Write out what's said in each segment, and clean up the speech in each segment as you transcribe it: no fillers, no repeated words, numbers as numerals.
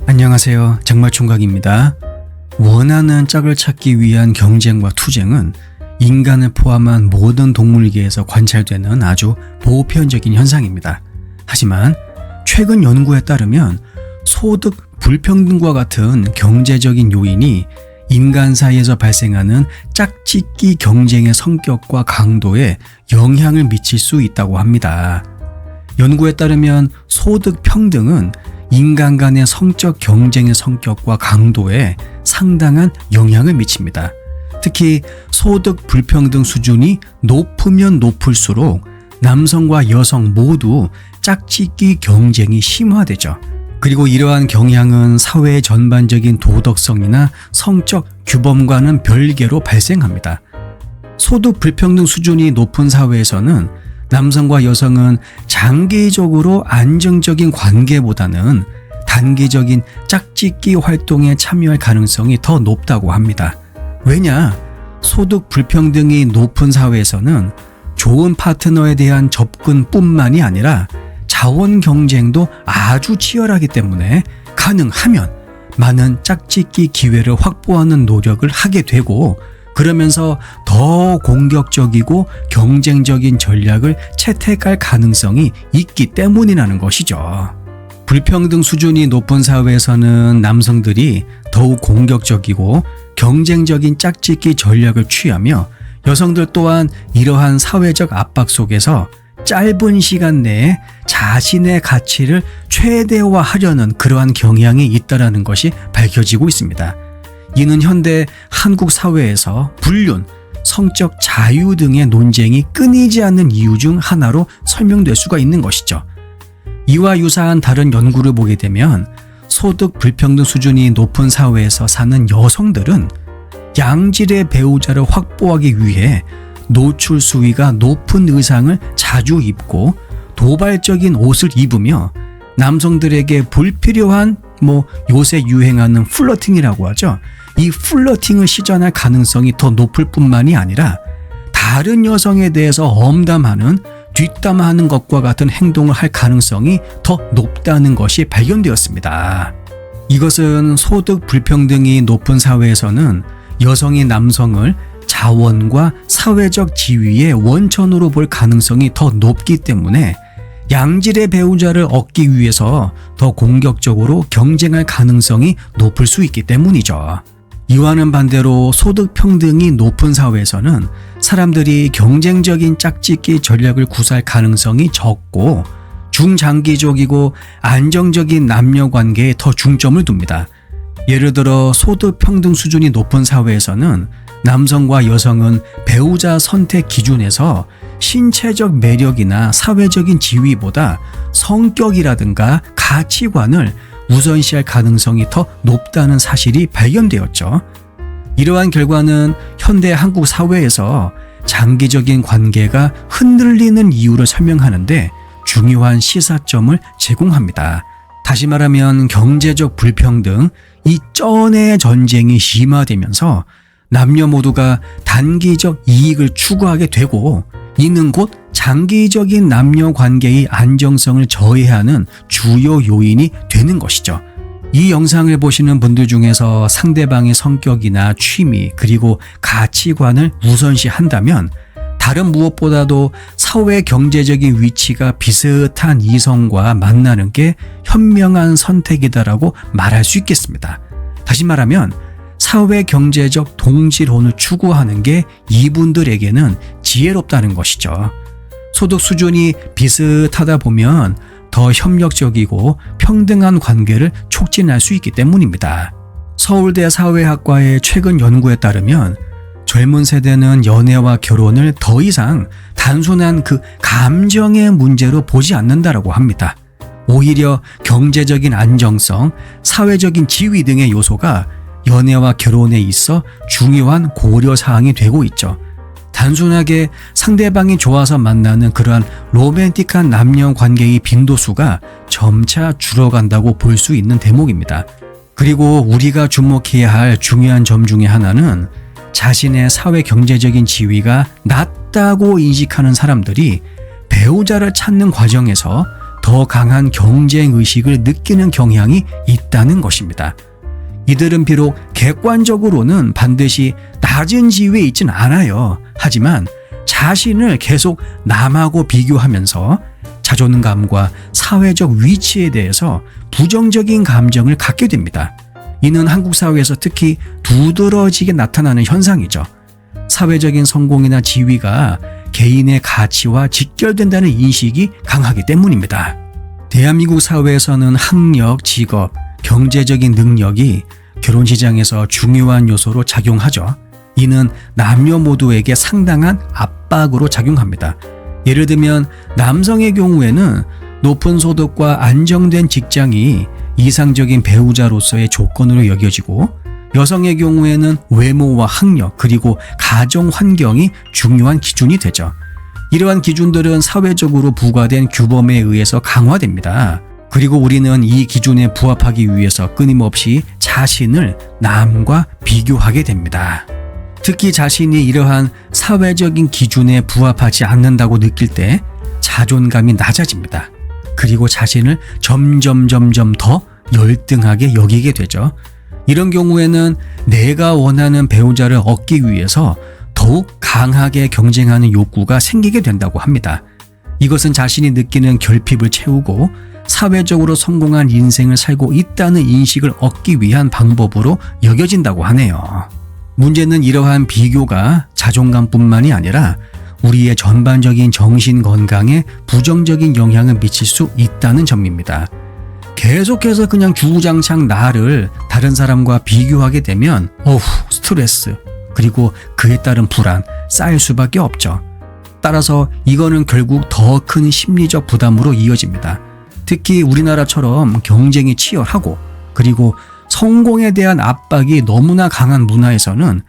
안녕하세요. 장마총각입니다. 원하는 짝을 찾기 위한 경쟁과 투쟁은 인간을 포함한 모든 동물계에서 관찰되는 아주 보편적인 현상입니다. 하지만 최근 연구에 따르면 소득 불평등과 같은 경제적인 요인이 인간 사이에서 발생하는 짝짓기 경쟁의 성격과 강도에 영향을 미칠 수 있다고 합니다. 연구에 따르면 소득 평등은 인간 간의 성적 경쟁의 성격과 강도에 상당한 영향을 미칩니다. 특히 소득 불평등 수준이 높으면 높을수록 남성과 여성 모두 짝짓기 경쟁이 심화되죠. 그리고 이러한 경향은 사회의 전반적인 도덕성이나 성적 규범과는 별개로 발생합니다. 소득 불평등 수준이 높은 사회에서는 남성과 여성은 장기적으로 안정적인 관계보다는 단기적인 짝짓기 활동에 참여할 가능성이 더 높다고 합니다. 왜냐? 소득 불평등이 높은 사회에서는 좋은 파트너에 대한 접근뿐만이 아니라 자원 경쟁도 아주 치열하기 때문에 가능하면 많은 짝짓기 기회를 확보하는 노력을 하게 되고, 그러면서 더 공격적이고 경쟁적인 전략을 채택할 가능성이 있기 때문이라는 것이죠. 불평등 수준이 높은 사회에서는 남성들이 더욱 공격적이고 경쟁적인 짝짓기 전략을 취하며, 여성들 또한 이러한 사회적 압박 속에서 짧은 시간 내에 자신의 가치를 최대화하려는 그러한 경향이 있다는 것이 밝혀지고 있습니다. 이는 현대 한국 사회에서 불륜, 성적 자유 등의 논쟁이 끊이지 않는 이유 중 하나로 설명될 수가 있는 것이죠. 이와 유사한 다른 연구를 보게 되면 소득 불평등 수준이 높은 사회에서 사는 여성들은 양질의 배우자를 확보하기 위해 노출 수위가 높은 의상을 자주 입고 도발적인 옷을 입으며 남성들에게 불필요한 요새 유행하는 플러팅이라고 하죠. 이 플러팅을 시전할 가능성이 더 높을 뿐만이 아니라 다른 여성에 대해서 엄담하는, 뒷담화하는 것과 같은 행동을 할 가능성이 더 높다는 것이 발견되었습니다. 이것은 소득 불평등이 높은 사회에서는 여성이 남성을 자원과 사회적 지위의 원천으로 볼 가능성이 더 높기 때문에 양질의 배우자를 얻기 위해서 더 공격적으로 경쟁할 가능성이 높을 수 있기 때문이죠. 이와는 반대로 소득 평등이 높은 사회에서는 사람들이 경쟁적인 짝짓기 전략을 구사할 가능성이 적고 중장기적이고 안정적인 남녀 관계에 더 중점을 둡니다. 예를 들어 소득 평등 수준이 높은 사회에서는 남성과 여성은 배우자 선택 기준에서 신체적 매력이나 사회적인 지위보다 성격이라든가 가치관을 우선시할 가능성이 더 높다는 사실이 발견되었죠. 이러한 결과는 현대 한국 사회에서 장기적인 관계가 흔들리는 이유를 설명하는데 중요한 시사점을 제공합니다. 다시 말하면 경제적 불평등, 이 쩐의 전쟁이 심화되면서 남녀 모두가 단기적 이익을 추구하게 되고, 이는 곧 장기적인 남녀 관계의 안정성을 저해하는 주요 요인이 되는 것이죠. 이 영상을 보시는 분들 중에서 상대방의 성격이나 취미 그리고 가치관을 우선시한다면 다른 무엇보다도 사회 경제적인 위치가 비슷한 이성과 만나는 게 현명한 선택이다라고 말할 수 있겠습니다. 다시 말하면 사회 경제적 동질혼을 추구하는 게 이분들에게는 지혜롭다는 것이죠. 소득 수준이 비슷하다 보면 더 협력적이고 평등한 관계를 촉진할 수 있기 때문입니다. 서울대 사회학과의 최근 연구에 따르면 젊은 세대는 연애와 결혼을 더 이상 단순한 그 감정의 문제로 보지 않는다라고 합니다. 오히려 경제적인 안정성, 사회적인 지위 등의 요소가 연애와 결혼에 있어 중요한 고려사항이 되고 있죠. 단순하게 상대방이 좋아서 만나는 그러한 로맨틱한 남녀 관계의 빈도수가 점차 줄어간다고 볼 수 있는 대목입니다. 그리고 우리가 주목해야 할 중요한 점 중에 하나는 자신의 사회 경제적인 지위가 낮다고 인식하는 사람들이 배우자를 찾는 과정에서 더 강한 경쟁 의식을 느끼는 경향이 있다는 것입니다. 이들은 비록 객관적으로는 반드시 낮은 지위에 있진 않아요. 하지만 자신을 계속 남하고 비교하면서 자존감과 사회적 위치에 대해서 부정적인 감정을 갖게 됩니다. 이는 한국 사회에서 특히 두드러지게 나타나는 현상이죠. 사회적인 성공이나 지위가 개인의 가치와 직결된다는 인식이 강하기 때문입니다. 대한민국 사회에서는 학력, 직업, 경제적인 능력이 결혼 시장에서 중요한 요소로 작용하죠. 이는 남녀 모두에게 상당한 압박으로 작용합니다. 예를 들면 남성의 경우에는 높은 소득과 안정된 직장이 이상적인 배우자로서의 조건으로 여겨지고, 여성의 경우에는 외모와 학력 그리고 가정 환경이 중요한 기준이 되죠. 이러한 기준들은 사회적으로 부과된 규범에 의해서 강화됩니다. 그리고 우리는 이 기준에 부합하기 위해서 끊임없이 자신을 남과 비교하게 됩니다. 특히 자신이 이러한 사회적인 기준에 부합하지 않는다고 느낄 때 자존감이 낮아집니다. 그리고 자신을 점점 더 열등하게 여기게 되죠. 이런 경우에는 내가 원하는 배우자를 얻기 위해서 더욱 강하게 경쟁하는 욕구가 생기게 된다고 합니다. 이것은 자신이 느끼는 결핍을 채우고 사회적으로 성공한 인생을 살고 있다는 인식을 얻기 위한 방법으로 여겨진다고 하네요. 문제는 이러한 비교가 자존감뿐만이 아니라 우리의 전반적인 정신 건강에 부정적인 영향을 미칠 수 있다는 점입니다. 계속해서 그냥 주구장창 나를 다른 사람과 비교하게 되면 스트레스 그리고 그에 따른 불안 쌓일 수밖에 없죠. 따라서 이거는 결국 더 큰 심리적 부담으로 이어집니다. 특히 우리나라처럼 경쟁이 치열하고 그리고 성공에 대한 압박이 너무나 강한 문화에서는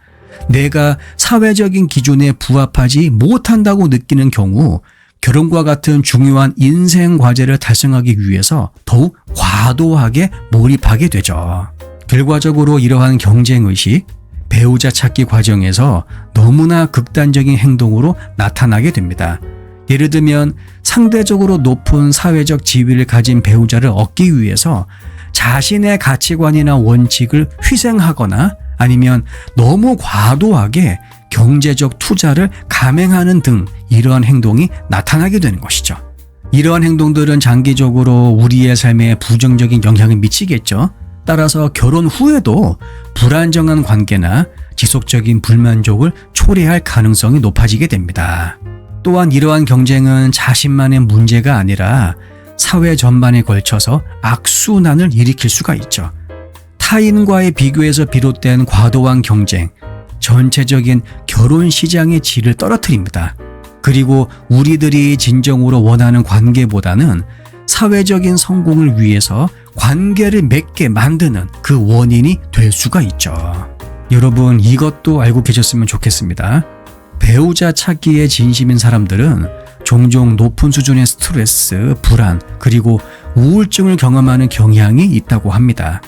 내가 사회적인 기준에 부합하지 못한다고 느끼는 경우 결혼과 같은 중요한 인생 과제를 달성하기 위해서 더욱 과도하게 몰입하게 되죠. 결과적으로 이러한 경쟁의식, 배우자 찾기 과정에서 너무나 극단적인 행동으로 나타나게 됩니다. 예를 들면 상대적으로 높은 사회적 지위를 가진 배우자를 얻기 위해서 자신의 가치관이나 원칙을 희생하거나 아니면 너무 과도하게 경제적 투자를 감행하는 등 이러한 행동이 나타나게 되는 것이죠. 이러한 행동들은 장기적으로 우리의 삶에 부정적인 영향을 미치겠죠. 따라서 결혼 후에도 불안정한 관계나 지속적인 불만족을 초래할 가능성이 높아지게 됩니다. 또한 이러한 경쟁은 자신만의 문제가 아니라 사회 전반에 걸쳐서 악순환을 일으킬 수가 있죠. 타인과의 비교에서 비롯된 과도한 경쟁, 전체적인 결혼 시장의 질을 떨어뜨립니다. 그리고 우리들이 진정으로 원하는 관계보다는 사회적인 성공을 위해서 관계를 맺게 만드는 그 원인이 될 수가 있죠. 여러분, 이것도 알고 계셨으면 좋겠습니다. 배우자 찾기에 진심인 사람들은 종종 높은 수준의 스트레스, 불안, 그리고 우울증을 경험하는 경향이 있다고 합니다.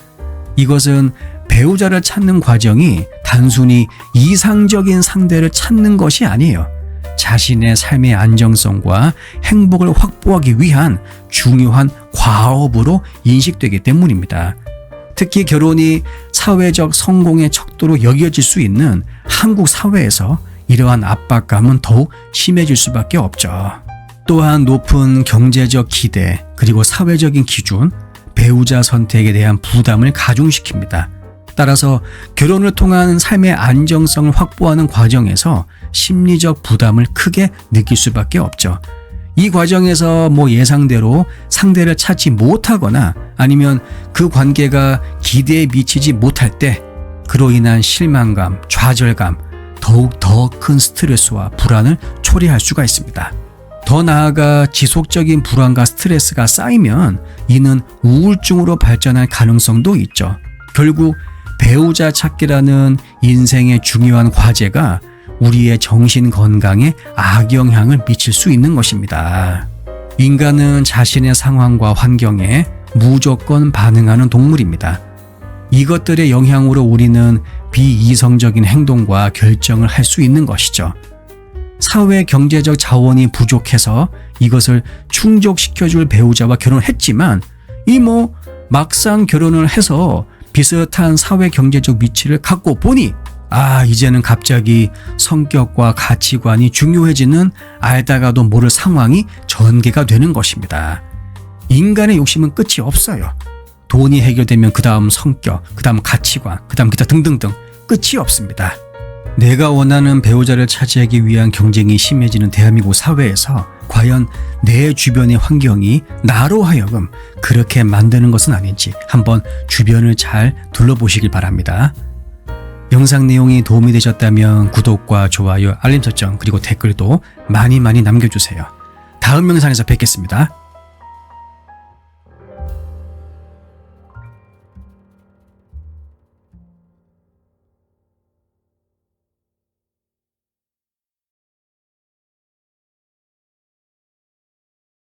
이것은 배우자를 찾는 과정이 단순히 이상적인 상대를 찾는 것이 아니에요. 자신의 삶의 안정성과 행복을 확보하기 위한 중요한 과업으로 인식되기 때문입니다. 특히 결혼이 사회적 성공의 척도로 여겨질 수 있는 한국 사회에서 이러한 압박감은 더욱 심해질 수밖에 없죠. 또한 높은 경제적 기대 그리고 사회적인 기준, 배우자 선택에 대한 부담을 가중시킵니다. 따라서 결혼을 통한 삶의 안정성을 확보하는 과정에서 심리적 부담을 크게 느낄 수밖에 없죠. 이 과정에서 예상대로 상대를 찾지 못하거나 아니면 그 관계가 기대에 미치지 못할 때 그로 인한 실망감, 좌절감, 더욱 더 큰 스트레스와 불안을 초래할 수가 있습니다. 더 나아가 지속적인 불안과 스트레스가 쌓이면 이는 우울증으로 발전할 가능성도 있죠. 결국 배우자 찾기라는 인생의 중요한 과제가 우리의 정신 건강에 악영향을 미칠 수 있는 것입니다. 인간은 자신의 상황과 환경에 무조건 반응하는 동물입니다. 이것들의 영향으로 우리는 비이성적인 행동과 결정을 할 수 있는 것이죠. 사회 경제적 자원이 부족해서 이것을 충족시켜줄 배우자와 결혼했지만 막상 결혼을 해서 비슷한 사회 경제적 위치를 갖고 보니 이제는 갑자기 성격과 가치관이 중요해지는 알다가도 모를 상황이 전개가 되는 것입니다. 인간의 욕심은 끝이 없어요. 돈이 해결되면 그 다음 성격, 그 다음 가치관, 그 다음 기타 등등등 끝이 없습니다. 내가 원하는 배우자를 차지하기 위한 경쟁이 심해지는 대한민국 사회에서 과연 내 주변의 환경이 나로 하여금 그렇게 만드는 것은 아닌지 한번 주변을 잘 둘러보시길 바랍니다. 영상 내용이 도움이 되셨다면 구독과 좋아요, 알림 설정 그리고 댓글도 많이 남겨주세요. 다음 영상에서 뵙겠습니다.